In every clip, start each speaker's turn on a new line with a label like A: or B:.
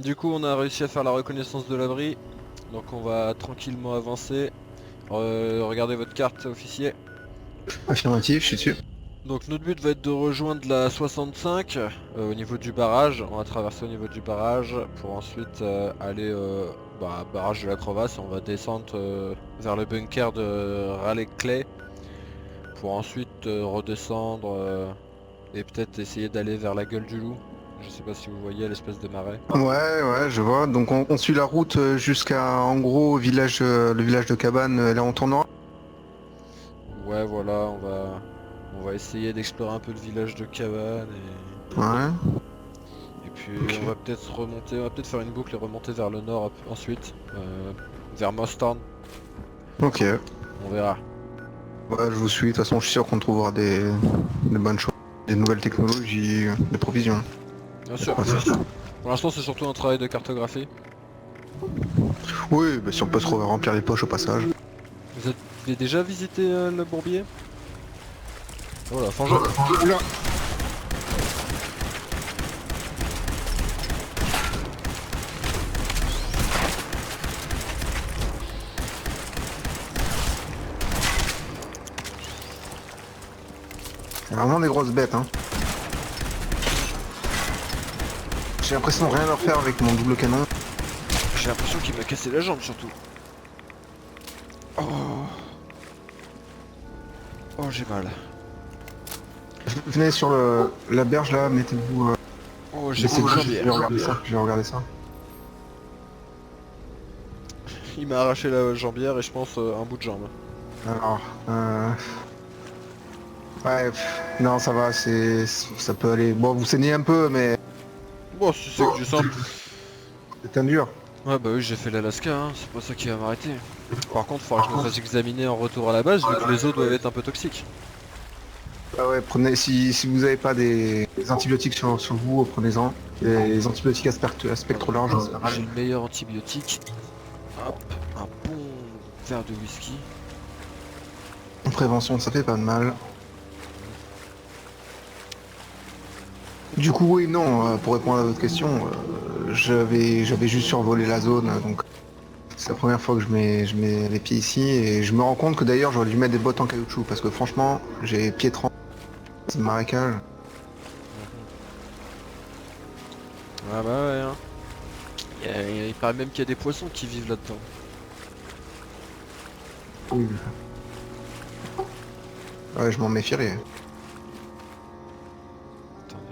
A: Du coup, on a réussi à faire la reconnaissance de l'abri. Donc on va tranquillement avancer. Regardez votre carte, officier.
B: Affirmatif, je suis dessus.
A: Donc notre but va être de rejoindre la 65 au niveau du barrage. On va traverser au niveau du barrage pour ensuite aller barrage de la crevasse. On va descendre vers le bunker de Raleigh Clay pour ensuite redescendre et peut-être essayer d'aller vers la gueule du loup. Je sais pas si vous voyez l'espèce de marais.
B: Ouais, je vois. Donc on suit la route jusqu'à en gros village, le village de Cabane, là on tournera.
A: Ouais, voilà, on va essayer d'explorer un peu le village de Cabane
B: Ouais,
A: et puis
B: ok.
A: on va peut-être remonter, on va peut-être faire une boucle et remonter vers le nord ensuite, vers Mostown.
B: Ok. Ouais,
A: On verra.
B: je vous suis. De toute façon, je suis sûr qu'on trouvera des bonnes choses, des nouvelles technologies, des provisions.
A: Bien sûr.
B: Ouais, c'est-
A: Pour l'instant, c'est surtout un travail de cartographie.
B: Oui, bah, si on peut se remplir les poches au passage.
A: Vous avez déjà visité le Bourbier? Voilà, Fange.
B: Oula. C'est vraiment des grosses bêtes, hein. J'ai l'impression de rien leur faire avec mon double canon.
A: J'ai l'impression qu'il m'a cassé la jambe surtout. Oh, oh j'ai mal.
B: Venez sur la berge là, mettez-vous.
A: Oh, j'ai
B: Laissez
A: mal aux
B: je vais
A: jambières.
B: regarder ça. Je vais regarder ça.
A: Il m'a arraché la jambière et je pense un bout de jambe.
B: Alors, ouais, non, ça va, ça peut aller. Bon, vous saignez un peu, mais
A: Bon, si c'est que du simple.
B: c'est un dur.
A: Ouais, bah oui, j'ai fait l'Alaska, hein. C'est pas ça qui va m'arrêter. Par contre, faudra que je me fasse examiner en retour à la base, vu que les eaux doivent être un peu toxiques.
B: Ah ouais, prenez, si vous n'avez pas des antibiotiques sur vous, prenez-en. Les antibiotiques à spectre large en général.
A: J'ai le meilleur antibiotique. Hop, un bon verre de whisky.
B: En prévention, ça fait pas de mal. Du coup, oui, non, pour répondre à votre question, j'avais juste survolé la zone, donc c'est la première fois que je mets les pieds ici, et je me rends compte que d'ailleurs j'aurais dû mettre des bottes en caoutchouc, parce que franchement, j'ai pieds trempés, c'est le marécage.
A: Ah bah ouais, hein. Il paraît même qu'il y a des poissons qui vivent là-dedans.
B: Oui. Ouais, je m'en méfierais.
A: Attendez.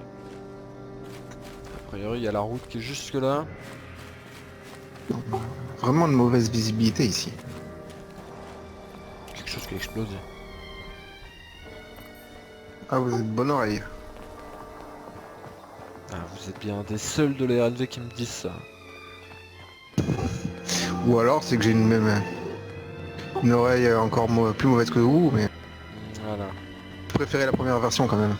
A: A priori, il y a la route qui est jusque là.
B: Vraiment de mauvaise visibilité ici.
A: Quelque chose qui a explosé.
B: Ah, vous êtes de bonne oreille.
A: Ah, vous êtes bien des seuls de la RLV qui me disent ça.
B: Ou alors c'est que j'ai une oreille encore plus mauvaise que vous, mais
A: Voilà.
B: je préférais la première version quand même.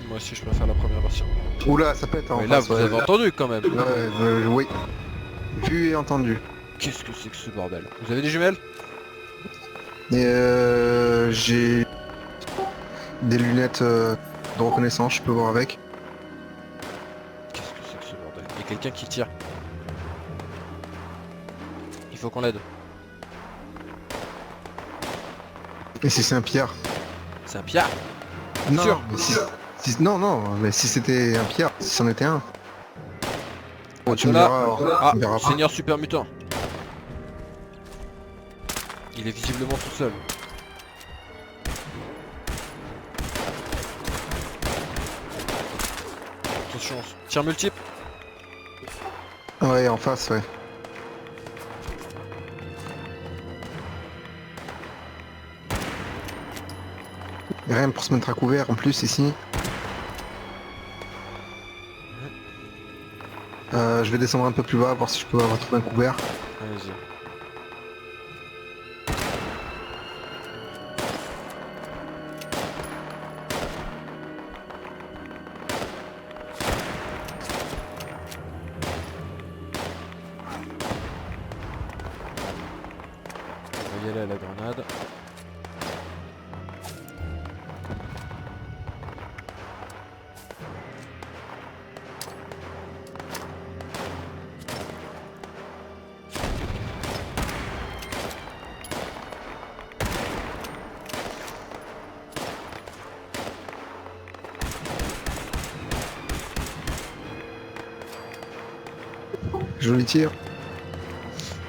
A: Moi aussi, je préfère la première version.
B: Oula, ça pète en
A: Mais là,
B: face,
A: vous
B: ouais.
A: avez entendu quand même.
B: Ouais, oui. Vu et entendu.
A: Qu'est-ce que c'est que ce bordel? Vous avez des jumelles?
B: Et j'ai des lunettes de reconnaissance, je peux voir avec.
A: Qu'est-ce que c'est que ce bordel? Il y a quelqu'un qui tire. Il faut qu'on l'aide.
B: Et si c'est un pillard?
A: C'est un pillard?
B: Non,
A: Sûr.
B: mais non, mais si c'était un pillard, si c'en était un. Bon, tu me
A: Là.
B: verras,
A: Ah,
B: tu me verras pas.
A: Seigneur Super Mutant. Il est visiblement tout seul. Attention, tir multiple.
B: Ouais, en face, ouais. Y a rien pour se mettre à couvert en plus ici. Je vais descendre un peu plus bas, voir si je peux retrouver un couvert.
A: Allez-y. On va y aller à la grenade.
B: Joli tir.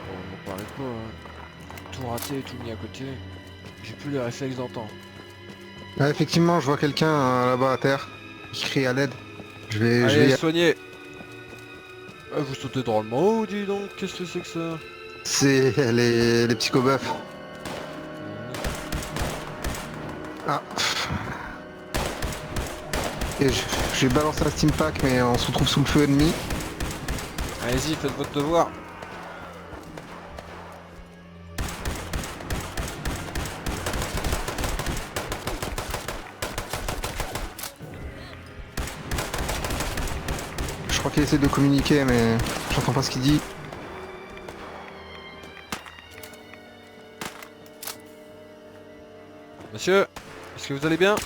A: On m'en parlait pas, hein. Tout raté, tout mis à côté. J'ai plus les réflexes d'antan.
B: Ah, effectivement, je vois quelqu'un là-bas à terre. Il crie à l'aide. Je vais
A: Allez,
B: y...
A: soignez. Ah, vous sautez drôlement haut, dis donc, qu'est-ce que c'est que ça?
B: C'est les psychobuffs. Ah. Et j'ai balancé un steam pack, mais on se retrouve sous le feu ennemi.
A: Allez-y, faites votre devoir.
B: Je crois qu'il essaie de communiquer, mais j'entends pas ce qu'il dit.
A: Monsieur, est-ce que vous allez bien?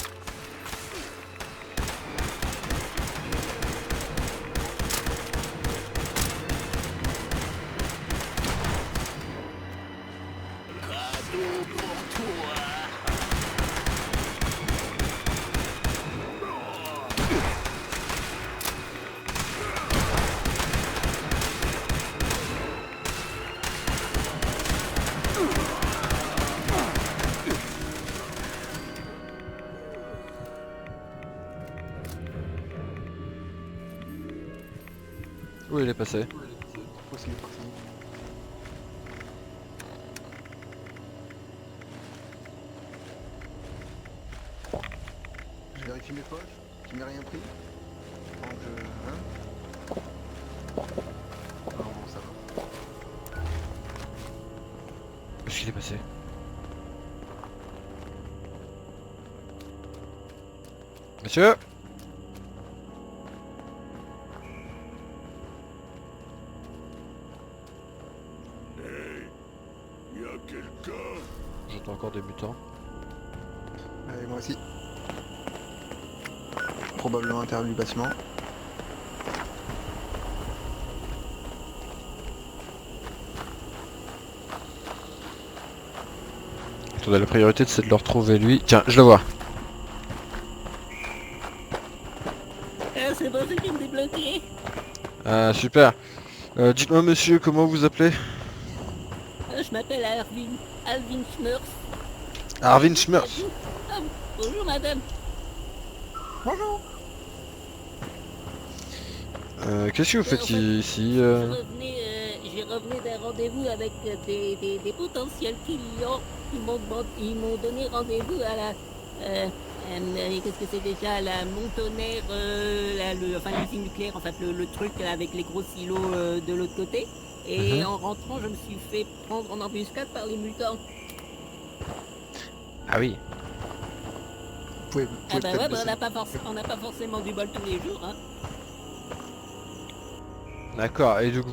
A: Où il est passé?
B: Où est-ce qu'il est parti? Je vérifie mes poches, qui m'ait rien pris. Pendant que je... Hein? Non, bon, ça va.
A: Où est-ce qu'il est passé? Monsieur?
C: Y a quelqu'un?
A: J'entends encore des mutants.
B: Allez, moi aussi. Probablement à l'intérieur du bâtiment.
A: Attendez, la priorité c'est de le retrouver lui. Tiens, je le vois.
D: Ah, c'est bon, c'est qui me débloqué.
A: Ah, super. Dites-moi monsieur, comment vous appelez?
D: Je m'appelle Alvin Schmurf.
A: Arvin Schmurf.
D: Ah, bonjour madame.
B: Bonjour.
A: Qu'est-ce que vous faites
D: En fait,
A: ici
D: J'ai revenu d'un rendez-vous avec des potentiels clients. Ils m'ont donné rendez-vous à la... qu'est-ce que c'est déjà? La Montonnerre, enfin l'usine nucléaire, en fait le truc là, avec les gros silos de l'autre côté. Et en rentrant, je me suis fait prendre en embuscade par les mutants.
A: Ah oui.
B: Vous pouvez
D: Ah bah
B: peut-être
D: ouais,
B: baisser.
D: on n'a pas forcément du bol tous les jours, hein.
A: D'accord, et du coup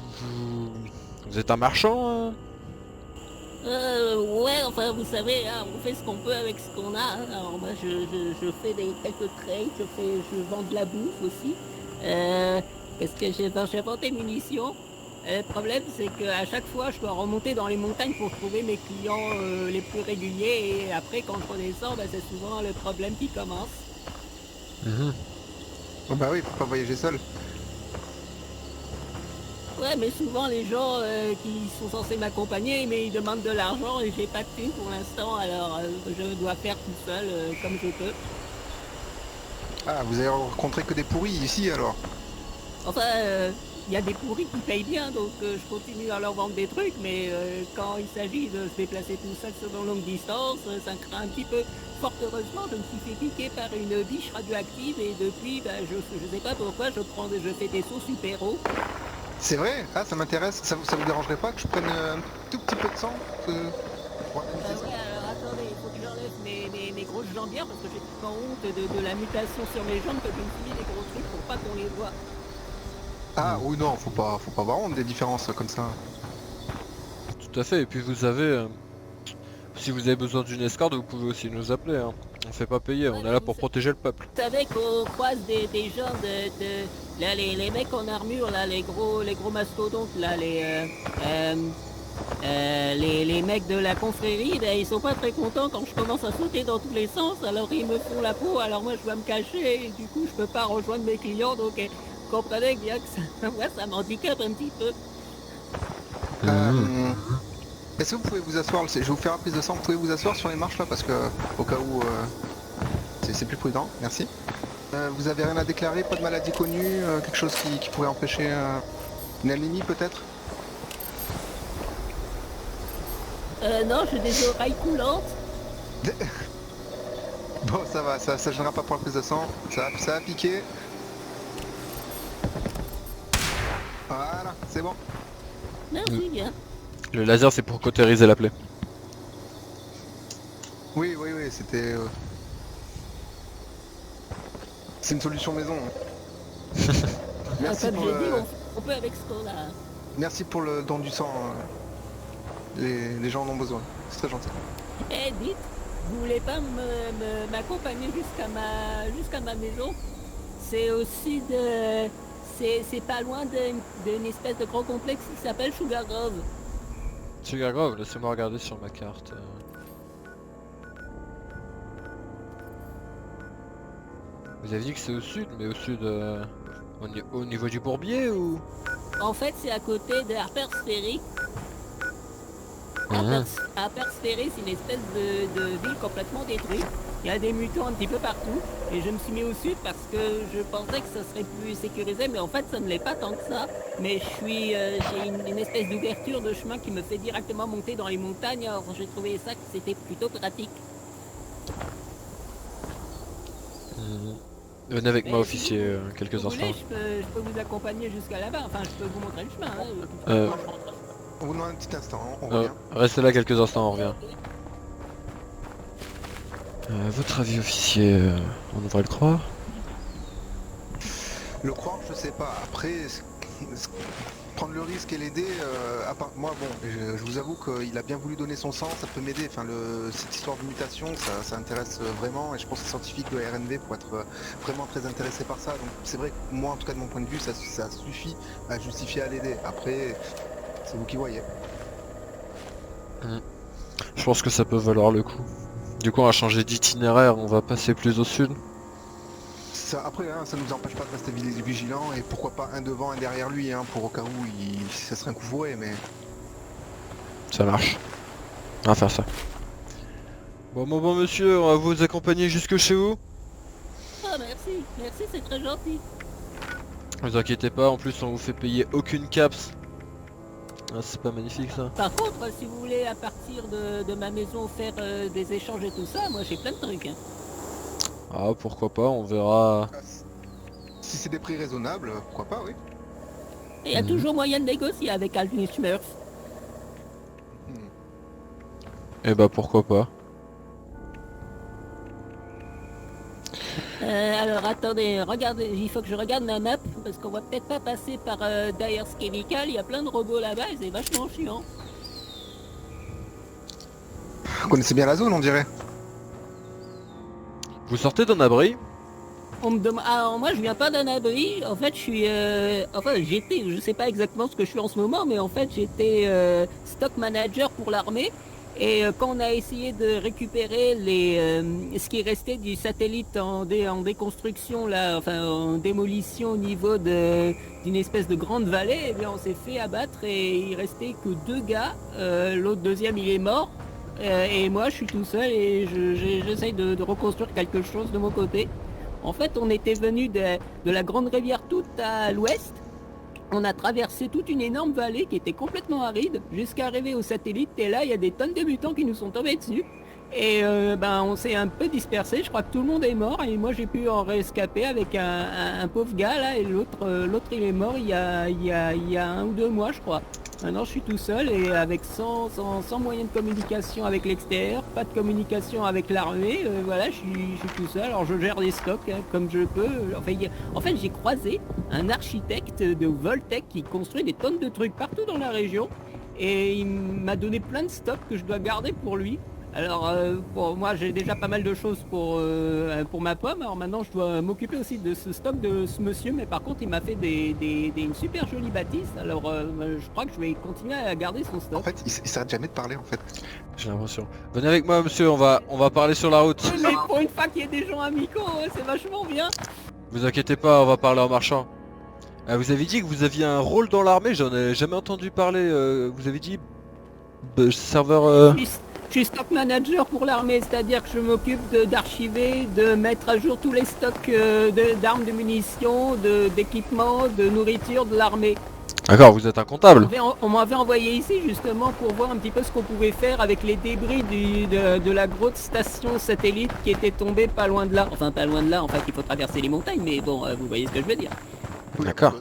A: vous êtes un marchand
D: Ouais, enfin, vous savez, hein, on fait ce qu'on peut avec ce qu'on a, hein. Alors moi, je fais quelques trades, je vends de la bouffe aussi. Qu'est-ce que j'ai vendu des munitions. Le problème, c'est qu'à chaque fois, je dois remonter dans les montagnes pour trouver mes clients les plus réguliers. Et après, quand je redescends, c'est souvent le problème qui commence.
B: Oh bah oui, faut pas voyager seul.
D: Ouais, mais souvent les gens qui sont censés m'accompagner, mais ils demandent de l'argent et j'ai pas de thune pour l'instant, alors je dois faire tout seul comme je peux.
B: Ah, vous avez rencontré que des pourris ici alors.
D: Enfin, il y a des pourris qui payent bien, donc je continue à leur vendre des trucs, mais quand il s'agit de se déplacer tout seul sur de longue distance, ça craint un petit peu. Fort heureusement, je me suis fait piquer par une biche radioactive et depuis, je sais pas pourquoi, je fais des sauts super-héros.
B: C'est vrai? Ah, ça m'intéresse. Ça vous dérangerait pas que je prenne un tout petit peu de sang pour raconter ça?
D: Ouais, alors attendez, il faut que j'enlève mes grosses jambières parce que j'ai tellement honte de la mutation sur mes jambes que je me suis mis des gros trucs pour pas qu'on les voit.
B: Ah oui, non, faut pas avoir honte des différences comme ça.
A: Tout à fait, et puis vous avez... si vous avez besoin d'une escorte, vous pouvez aussi nous appeler, hein. On fait pas payer, on est là pour protéger le peuple.
D: Vous savez qu'on croise des gens là, les mecs en armure, là, les gros mastodontes, là, les mecs de la confrérie, ils sont pas très contents quand je commence à sauter dans tous les sens, alors ils me font la peau, alors moi je dois me cacher, et du coup je peux pas rejoindre mes clients, donc comprenez bien que ça, moi ça m'handicape un petit peu.
B: Est-ce que vous pouvez vous asseoir, je vais vous faire la prise de sang, vous pouvez vous asseoir sur les marches là parce que au cas où c'est plus prudent, merci. Vous avez rien à déclarer, pas de maladie connue, quelque chose qui pourrait empêcher une anémie peut-être?
D: Non, j'ai des oreilles coulantes.
B: Bon ça va, ça gênera pas pour la prise de sang, ça a piqué. Voilà, c'est bon.
D: Merci bien.
A: Le laser c'est pour cautériser la plaie.
B: Oui, c'était... C'est une solution maison. Merci
D: Comme
B: pour
D: j'ai
B: le...
D: dit, on peut avec ce qu'on a.
B: Merci pour le don du sang. Les gens en ont besoin. C'est très gentil.
D: Eh, dites, vous voulez pas m'accompagner jusqu'à ma maison? C'est aussi de... C'est pas loin d'une espèce de grand complexe qui s'appelle Sugar Grove.
A: Sugar Grove, laissez-moi regarder sur ma carte. Vous avez dit que c'est au sud, mais au sud... au niveau du Bourbier ou...
D: En fait, c'est à côté de Harper's Ferry.
A: Ah.
D: Harper's Ferry, c'est une espèce de ville complètement détruite. Il y a des mutants un petit peu partout. Et je me suis mis au sud parce que je pensais que ça serait plus sécurisé, mais en fait, ça ne l'est pas tant que ça. Mais j'ai une espèce d'ouverture de chemin qui me fait directement monter dans les montagnes. Alors, j'ai trouvé ça que c'était plutôt pratique.
A: Venez avec moi,
D: Mais
A: officier,
D: si
A: quelques
D: vous
A: instants.
D: voulez, je peux vous accompagner jusqu'à là-bas. Enfin, je peux vous montrer le chemin.
B: On vous demande un petit instant, hein, on revient.
A: Restez là quelques instants, on revient. Votre avis, officier, on devrait le croire?
B: Le croire, je sais pas. Après, prendre le risque et l'aider, à part moi, bon, je vous avoue qu'il a bien voulu donner son sang, ça peut m'aider. Enfin, cette histoire de mutation, ça intéresse vraiment, et je pense que les scientifiques de RNV pour être vraiment très intéressés par ça. Donc, c'est vrai que moi, en tout cas de mon point de vue, ça suffit à justifier à l'aider. Après, c'est vous qui voyez.
A: Je pense que ça peut valoir le coup. Du coup, on va changer d'itinéraire, on va passer plus au sud.
B: Ça, après, hein, ça nous empêche pas de rester vigilant, et pourquoi pas un devant, un derrière lui, hein, pour au cas où ça serait un coup fourré, mais...
A: Ça marche. On va faire ça. Bon monsieur, on va vous accompagner jusque chez vous.
D: Ah, merci, c'est très gentil.
A: Ne vous inquiétez pas, en plus on vous fait payer aucune caps. Ah, c'est pas magnifique ça.
D: Par contre, si vous voulez à partir de ma maison faire des échanges et tout ça, moi j'ai plein de trucs. Hein.
A: Ah, pourquoi pas, on verra.
B: Si c'est des prix raisonnables, pourquoi pas, oui.
D: Il y a toujours moyen de négocier avec Alvin Smurf.
A: Eh bah pourquoi pas.
D: Alors attendez, regardez, il faut que je regarde ma map, parce qu'on va peut-être pas passer par Dyer's Chemical, il y a plein de robots là-bas et c'est vachement chiant.
B: Vous connaissez bien la zone, on dirait.
A: Vous sortez d'un abri?
D: On me demande... Alors moi je viens pas d'un abri, en fait je suis... Enfin j'étais, je sais pas exactement ce que je suis en ce moment, mais en fait j'étais stock manager pour l'armée. Et quand on a essayé de récupérer ce qui restait du satellite en déconstruction, là, enfin en démolition au niveau d'une espèce de grande vallée, eh bien on s'est fait abattre et il restait que 2 gars. L'autre deuxième il est mort. Et moi je suis tout seul et j'essaye de reconstruire quelque chose de mon côté. En fait on était venu de la grande rivière toute à l'ouest. On a traversé toute une énorme vallée qui était complètement aride jusqu'à arriver au satellite et là il y a des tonnes de mutants qui nous sont tombés dessus et on s'est un peu dispersé, je crois que tout le monde est mort et moi j'ai pu en rescaper avec un pauvre gars là et l'autre il est mort il y a 1 ou 2 mois je crois. Maintenant je suis tout seul et avec sans moyen de communication avec l'extérieur, pas de communication avec l'armée, voilà je suis tout seul, alors je gère des stocks hein, comme je peux. En fait j'ai croisé un architecte de Voltec qui construit des tonnes de trucs partout dans la région et il m'a donné plein de stocks que je dois garder pour lui. Alors pour moi j'ai déjà pas mal de choses pour ma pomme, alors maintenant je dois m'occuper aussi de ce stock de ce monsieur, mais par contre il m'a fait une super jolie bâtisse, alors je crois que je vais continuer à garder son stock.
B: En fait, il s'arrête jamais de parler en fait.
A: J'ai l'impression. Venez avec moi monsieur, on va parler sur la route.
D: Oui, mais pour une fois qu'il y a des gens amicaux, c'est vachement bien.
A: Vous inquiétez pas, on va parler en marchant. Vous avez dit que vous aviez un rôle dans l'armée, j'en ai jamais entendu parler. Vous avez dit serveur.
D: Je suis stock manager pour l'armée, c'est-à-dire que je m'occupe d'archiver, de mettre à jour tous les stocks d'armes, de munitions, d'équipements, de nourriture de l'armée.
A: D'accord, vous êtes un comptable.
D: On m'avait envoyé ici justement pour voir un petit peu ce qu'on pouvait faire avec les débris de la grosse station satellite qui était tombée pas loin de là. Enfin pas loin de là, enfin qu'il faut traverser les montagnes, mais bon, vous voyez ce que je veux dire.
A: D'accord.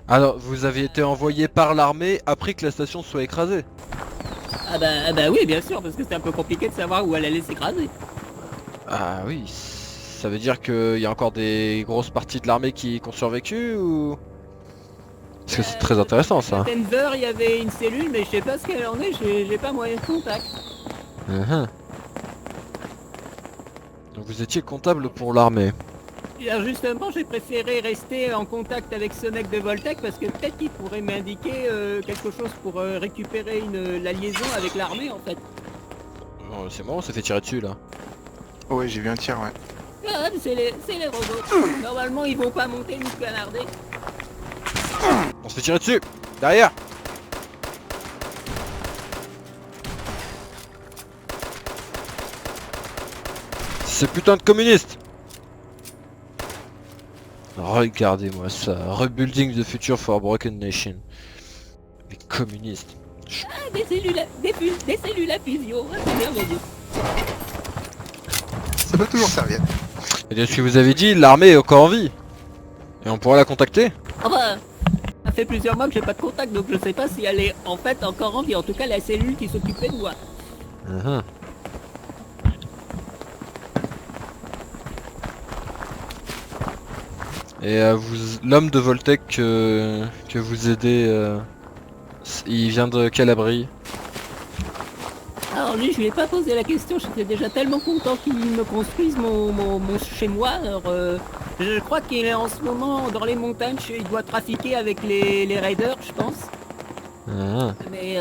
A: Alors, vous avez été envoyé par l'armée après que la station soit écrasée.
D: Ah bah oui, bien sûr, parce que c'est un peu compliqué de savoir où elle allait s'écraser.
A: Ah oui, ça veut dire qu'il y a encore des grosses parties de l'armée qui ont survécu ou... Parce que c'est très intéressant ça.
D: À Denver, il y avait une cellule, mais je sais pas ce qu'elle en est, j'ai pas moyen de contact.
A: Donc vous étiez comptable pour l'armée.
D: Et alors justement, j'ai préféré rester en contact avec ce mec de Voltec parce que peut-être qu'il pourrait m'indiquer quelque chose pour récupérer la liaison avec l'armée en fait.
A: Oh, c'est marrant, on s'est fait tirer dessus là.
B: Ouais, j'ai vu un tir, ouais.
D: Ah, c'est les robots. Normalement, ils vont pas monter ni canarder.
A: On se fait tirer dessus. Derrière. Ces putains de communistes. Regardez-moi ça. Rebuilding the future for a broken nation. Les communistes.
D: Ah, des cellules à fusion. Ah, c'est merveilleux.
B: Ça peut toujours servir.
A: Et de ce que vous avez dit, l'armée est encore en vie. Et on pourra la contacter?
D: Ah bah, ça fait plusieurs mois que j'ai pas de contact, donc je sais pas si elle est en fait encore en vie. En tout cas, la cellule qui s'occupait de moi.
A: Et l'homme de Voltec que vous aidez, il vient de quel abri?
D: Alors lui, je lui ai pas posé la question, j'étais déjà tellement content qu'il me construise mon chez moi. Alors je crois qu'il est en ce moment dans les montagnes, il doit trafiquer avec les raiders, je pense. Mais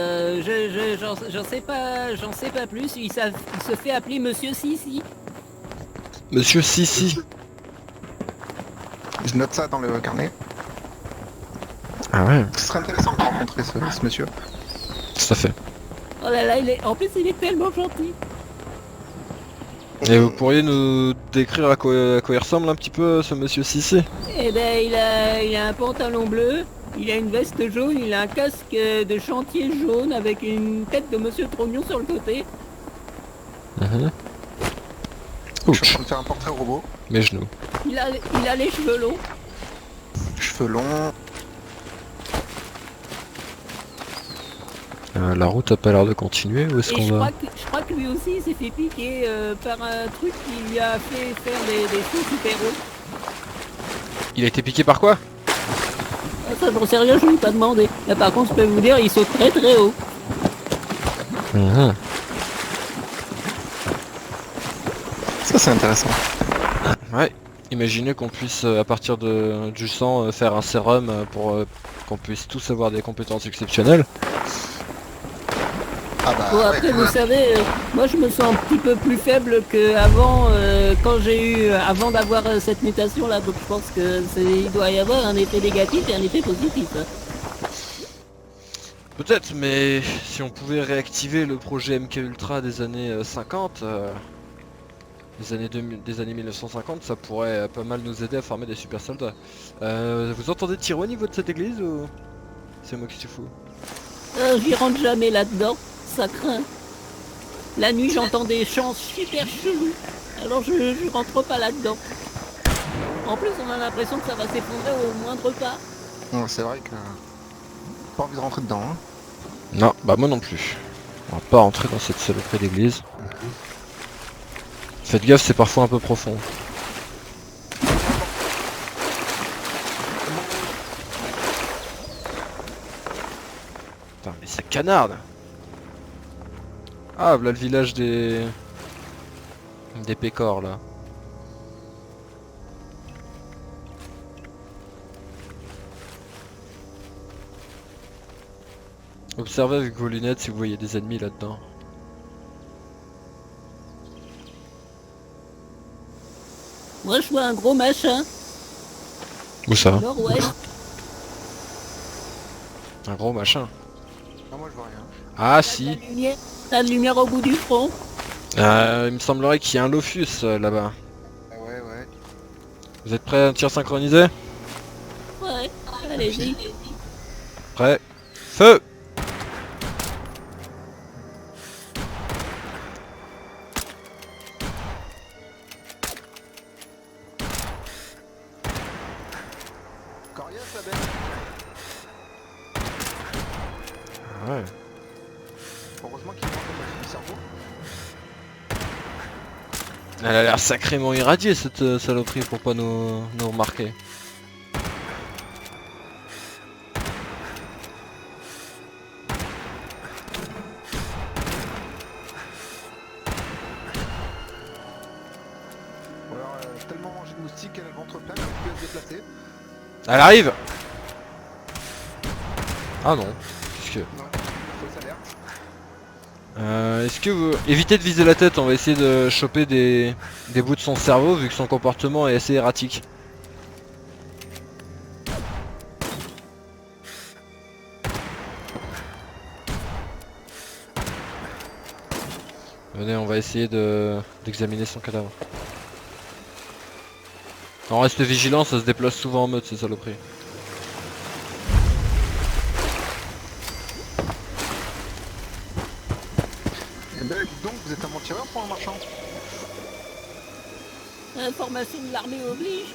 D: j'en sais pas plus. Il se fait appeler Monsieur Sissi.
A: Monsieur Sissi.
B: Je note ça dans le carnet.
A: Ah ouais.
B: Ce serait intéressant de rencontrer ce monsieur.
A: Tout à fait.
D: Oh là là, en plus il est tellement gentil.
A: Et vous pourriez nous décrire à quoi il ressemble un petit peu ce monsieur Sissi?
D: Eh ben il a un pantalon bleu, il a une veste jaune, il a un casque de chantier jaune avec une tête de Monsieur Trognon sur le côté.
B: Je suis en
A: Ouch,
B: train de faire un portrait robot.
A: mes genoux.
D: Il a les cheveux longs.
B: Cheveux longs.
A: La route a pas l'air de continuer, où est-ce
D: Et
A: qu'on
D: je
A: va?
D: crois que lui aussi il s'est fait piquer par un truc qui lui a fait faire des sauts super-héros.
A: Il a été piqué par quoi?
D: Ah, ça j'en sais rien, je lui ai pas demandé. Là par contre je peux vous dire, il saute très très haut.
B: Ça c'est intéressant.
A: Ouais. Imaginez qu'on puisse, à partir du sang, faire un sérum pour qu'on puisse tous avoir des compétences exceptionnelles.
B: Ah bah
D: Bon après vous savez, moi je me sens un petit peu plus faible qu'avant quand j'ai eu avant d'avoir cette mutation là, donc je pense que il doit y avoir un effet négatif et un effet positif. Hein.
A: Peut-être, mais si on pouvait réactiver le projet MK Ultra des années 50, des années 1950, ça pourrait pas mal nous aider à former des super soldats. Vous entendez tirer au niveau de cette église ou c'est moi qui suis fou?
D: J'y rentre jamais là-dedans, ça craint. La nuit j'entends des chants super chelous, alors je rentre pas là-dedans. En plus on a l'impression que ça va s'effondrer au moindre pas.
B: Non, c'est vrai que... Pas envie de rentrer dedans, hein.
A: Non, bah moi non plus. On va pas rentrer dans cette saloperie d'église. Faites gaffe, c'est parfois un peu profond. Putain, mais c'est canarde. Ah, voilà le village des pécores là. Observez avec vos lunettes si vous voyez des ennemis là-dedans.
D: Moi je vois un gros machin,
A: Où ça?
D: nord-ouest.
A: Un gros machin.
B: Ah, moi je vois rien.
A: Ah
D: T'as
A: si.
D: de la lumière, t'as de lumière au bout du front.
A: Il me semblerait qu'il y a un Lofus là-bas.
B: Ah ouais, ouais.
A: Vous êtes prêts à un tir synchronisé?
D: Ouais, allez-y.
A: Prêt. Feu!
B: Coriace la belle.
A: Ouais.
B: Heureusement qu'il est dans le cerveau.
A: Elle a l'air sacrément irradiée cette saloperie pour pas nous remarquer.
B: Ou alors tellement mangé de moustiques qu'elle a le ventre plein, elle a plus à se déplacer.
A: Elle arrive! Ah non. Qu'est-ce que...
B: Non, fausse alerte.
A: Est-ce que vous... Évitez de viser la tête, on va essayer de choper des bouts de son cerveau vu que son comportement est assez erratique. Venez, on va essayer d'examiner son cadavre. On reste vigilant, ça se déplace souvent en mode ces saloperies.
B: Eh ben, dites donc, vous êtes un bon tireur pour un marchand.
D: Information de l'armée oblige.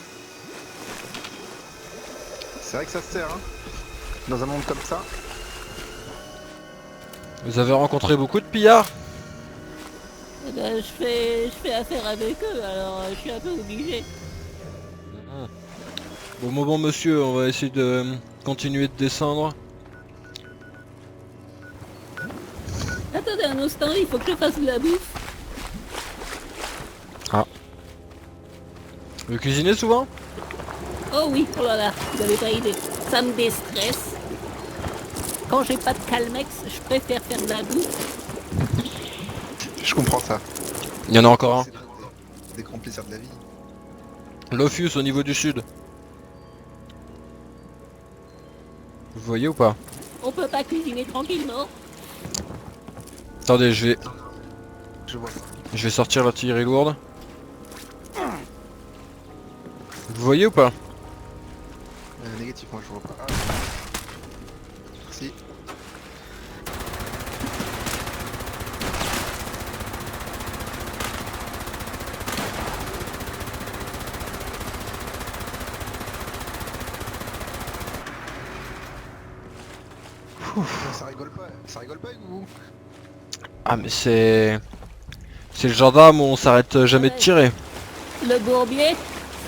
B: C'est vrai que ça se sert, hein. Dans un monde comme ça.
A: Vous avez rencontré beaucoup de pillards?
D: Eh ben, je fais affaire avec eux, alors je suis un peu obligé.
A: Bon monsieur, on va essayer de continuer de descendre.
D: Attendez un instant, il faut que je fasse de la bouffe.
A: Vous cuisinez souvent?
D: Oh oui, oh là là, vous avez pas idée. Ça me déstresse. Quand j'ai pas de calmex, je préfère faire de la bouffe.
B: Je comprends ça.
A: Il y en a encore un.
B: C'est des grands plaisirs de la vie.
A: Lofus au niveau du sud. Vous voyez ou pas?
D: On peut pas cuisiner tranquillement.
A: Attendez,
B: Je vois.
A: je vais sortir l'artillerie lourde. Vous voyez ou pas?
B: Négatif, moi je vois pas. Ah. Merci. Ça rigole pas avec vous.
A: Ah mais c'est le gendarme où on s'arrête jamais de tirer.
D: Le bourbier,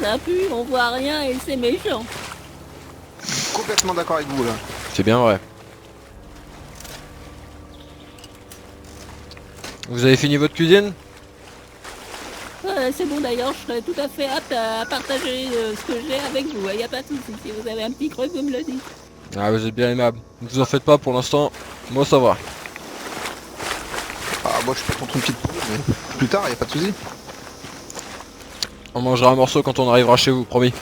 D: ça pue, on voit rien et c'est méchant.
B: Complètement d'accord avec vous là.
A: C'est bien vrai. Vous avez fini votre cuisine?
D: Ouais, c'est bon d'ailleurs, je serais tout à fait apte à partager ce que j'ai avec vous, y a pas de souci. Si vous avez un petit creux, vous me le dites.
A: Ah vous êtes bien aimable. Ne vous en faites pas pour l'instant. Moi ça va.
B: Ah, moi je suis pas contre une petite pause, mais plus tard, y a pas de souci.
A: On mangera un morceau quand on arrivera chez vous, promis.